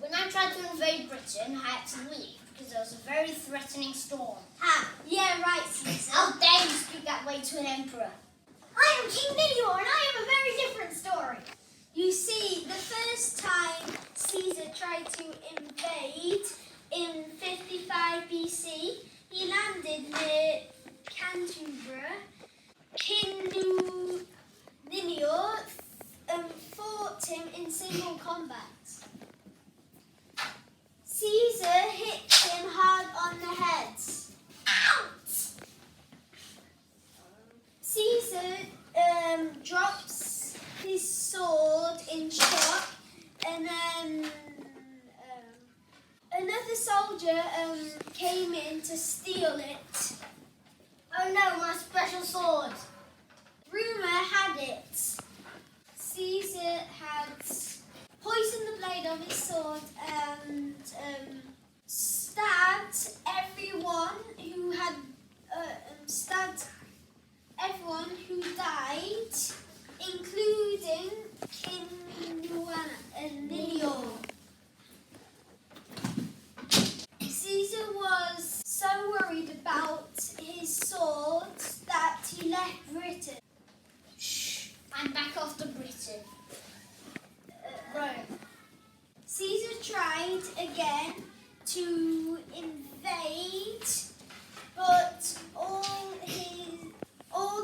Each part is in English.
When I tried to invade Britain, I had to leave because there was a very threatening storm. Yeah, right, Caesar. How dare you speak that way to an emperor? I am King Ninior, and I have a very different story. You see, the first time Caesar tried to invade in 55 BC, he landed near Canberra. King Ninior fought him in single combat. Caesar hit him hard on the head. Ouch! Caesar drops his sword in shock, and then another soldier came in to steal it. Oh no, my special sword! Rumour had it Caesar had poisoned the blade of his sword and stabbed everyone who had who died, including King Ninior. Caesar was so worried about his sword that he left Britain. I'm back off to Britain. Rome. Caesar tried again to invade, but all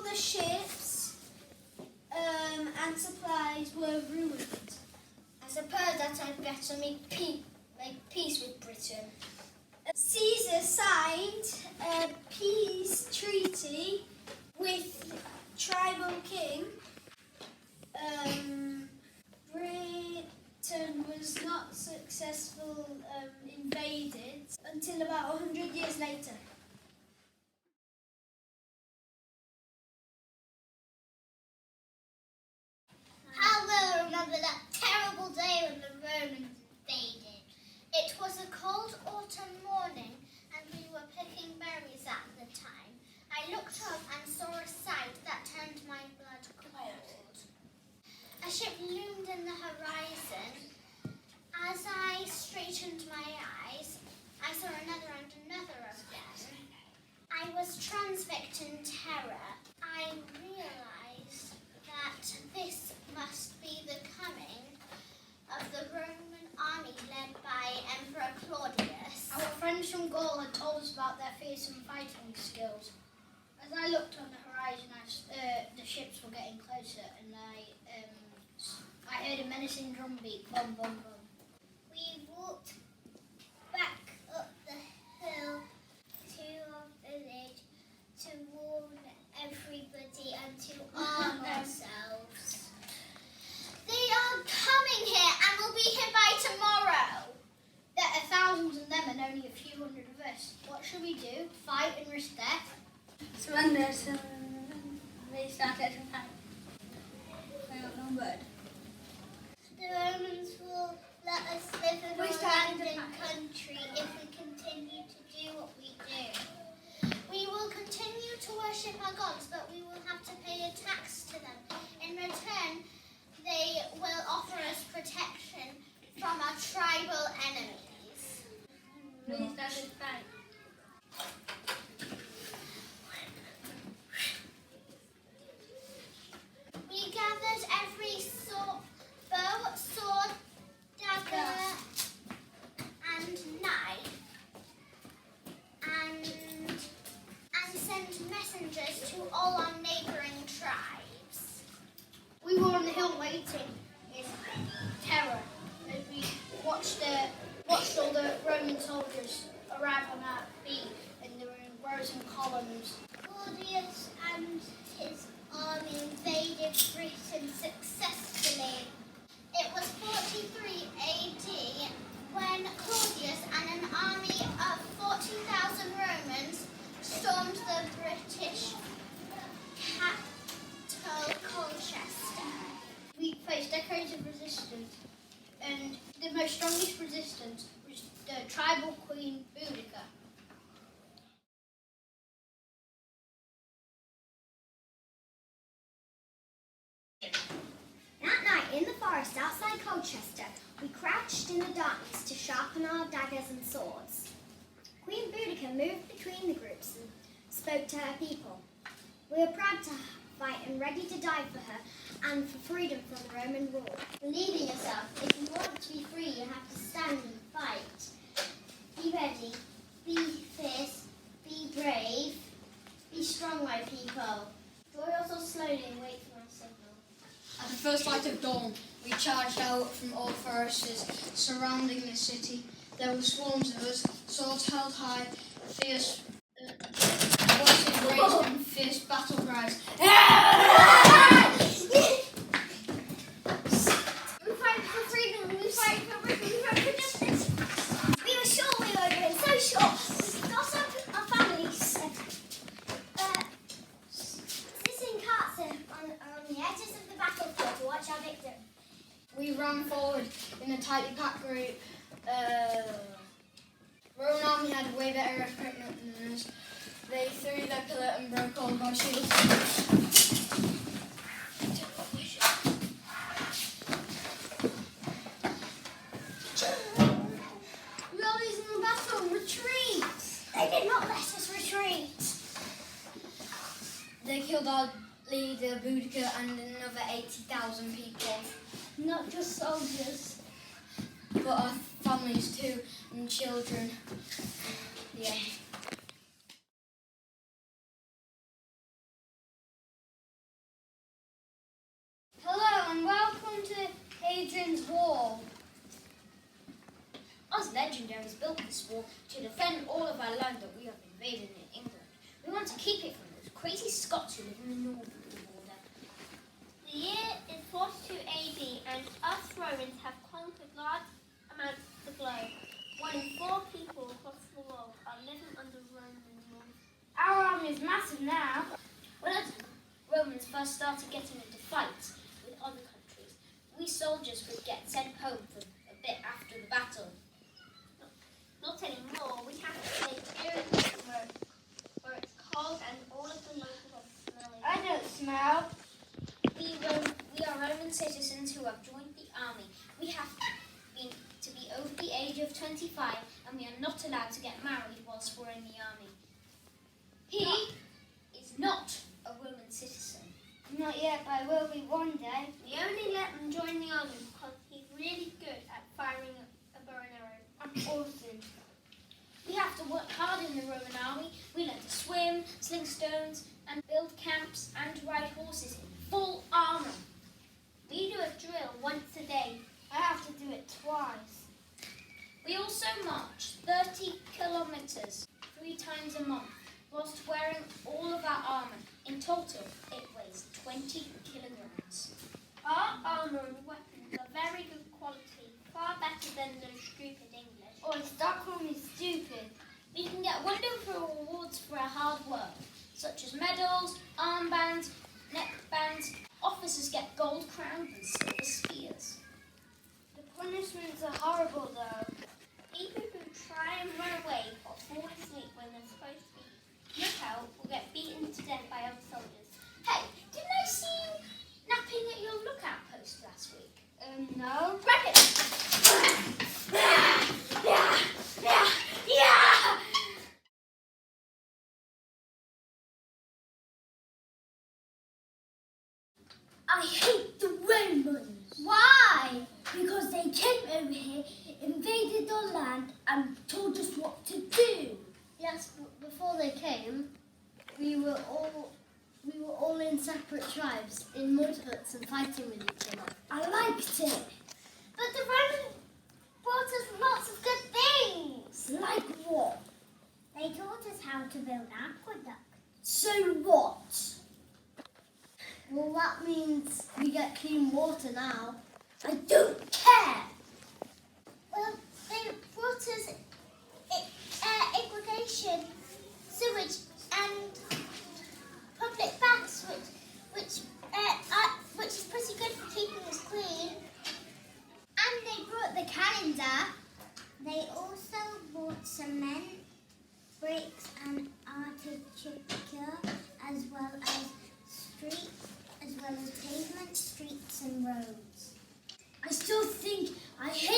the ships and supplies were ruined. I suppose that I'd better make peace with Britain. Caesar signed a peace treaty with tribal king. Britain was not successful invaded until about 100 years later. How well I remember that terrible day when the Romans invaded. It was a cold autumn morning and we were picking berries at the time. I looked up and saw a sight that turned my blood cold. A ship loomed in the horizon. As I straightened my eyes, I saw another and another of them. I was transfixed in terror. I realized that this must be the coming of the Roman army led by Emperor Claudius. Our friends from Gaul had told us about their fearsome fighting skills. As I looked on the horizon, the ships were getting closer, and I heard a menacing drumbeat, bum bum bum. We walked back up the hill to our village to warn everybody and to arm ourselves. They are coming here and will be here by tomorrow. There are thousands of them and only a few hundred of us. What shall we do? Fight and risk death? Surrender, they started to fight. I don't know, but The Romans will let us live in our abandoned country if we continue to do what we do. We will continue to worship our gods, but we will have to pay a tax to them. In return, they will offer us protection from our tribal enemies. they started to fight. We gathered every bow, sword, dagger, and knife, and sent messengers to all our neighbouring tribes. We were on the hill waiting in terror as we watched all the Roman soldiers arrive on our feet, and they were in rows and columns. Claudius and his army invaded Britain successfully. It was 43 AD when Claudius and an army of 40,000 Romans stormed the British capital Colchester. We faced decades of resistance, and the most strongest resistance was the tribal queen Boudica. That night in the forest outside Colchester, We crouched in the darkness to sharpen our daggers and swords. Queen Boudica moved between the groups and spoke to her people. We were proud to fight and ready to die for her and for freedom from Roman rule. Believe in yourself. If you want to be free, you have to stand and fight. Be ready. Be fierce. Be brave. Be strong, my people. Draw yourself slowly and wait for my signal. At the first light of dawn, we charged out from all forests surrounding the city. There were swarms of us, swords held high, fierce voices raised in fierce battle cries. We fight for freedom, we fight for freedom, we fight for justice. We were sure we were doing, so sure. We got up our families, sitting carts on the edges of the battlefield to watch our victory. We ran forward in a tightly packed group. Roman army had way better equipment than us. They threw their pillar and broke all of our shields. We are losing the battle, retreat! They did not let us retreat. They killed our leader, Boudica, and another 80,000 people. Not just soldiers. But our families too, and children. Yeah. Hello and welcome to Hadrian's Wall. Us legendaries built this wall to defend all of our land that we have invaded in England. We want to keep it from those crazy Scots who live in the north of the border. The year is 42 AD and us Romans have conquered large amounts of the globe. 1 in 4 people across the world are living under Roman rule. Our army is massive now. When us Romans first started getting into fights with other countries, we soldiers would get sent home for a bit after the battle. Not anymore. We have to stay here where it's cold and all of the locals are smelly. I don't smell. We are Roman citizens who have joined the army. We have to be over the age of 25 and we are not allowed to get married whilst we're in the army. He is not a Roman citizen. Not yet, but I will be one day. We only let him join the army because he's really good at firing a bow and arrow. I'm awesome. We have to work hard in the Roman army. We learn to swim, sling stones, and build camps and ride horses in full armour. We do a drill once a day. I have to do it twice. We also march 30 kilometres 3 times a month whilst wearing all of our armour. In total, it weighs 20 kilograms. Our armour and weapons are very good quality, far better than those stupid English. Oh, Stockholm is stupid. We can get wonderful rewards for our hard work, such as medals, armbands, neckbands. Officers get gold crowns and silver spears. The punishments are horrible though. People who try and run away or fall asleep when they're supposed to be look out will get beaten to death by other soldiers. Hey, didn't I see you napping at your lookout post last week? No. Grab it! I hate the Romans. Why? Because they came over here, invaded our land, and told us what to do. Yes, before they came, we were all in separate tribes, in mud huts and fighting with each other. I liked it. But the Romans brought us lots of good things. Like what? They taught us how to build aqueducts. So what? Well, that means we get clean water now. I don't care. Well, they brought us irrigation, sewage, and public baths, which is pretty good for keeping us clean. And they brought the calendar. They also brought cement, bricks, and architecture, as well as pavement, streets, and roads. I still think I hate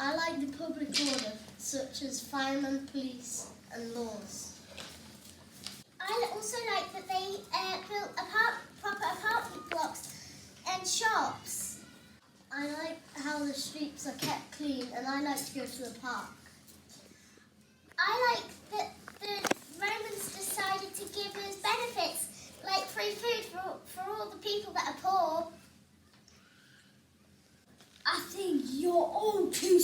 I like the public order, such as firemen, police, and laws. I also like that they built proper apartment blocks and shops. I like how the streets are kept clean, and I like to go to the park. I like that the Romans decided to give us benefits, like free food for all the people that are poor. I think you're all too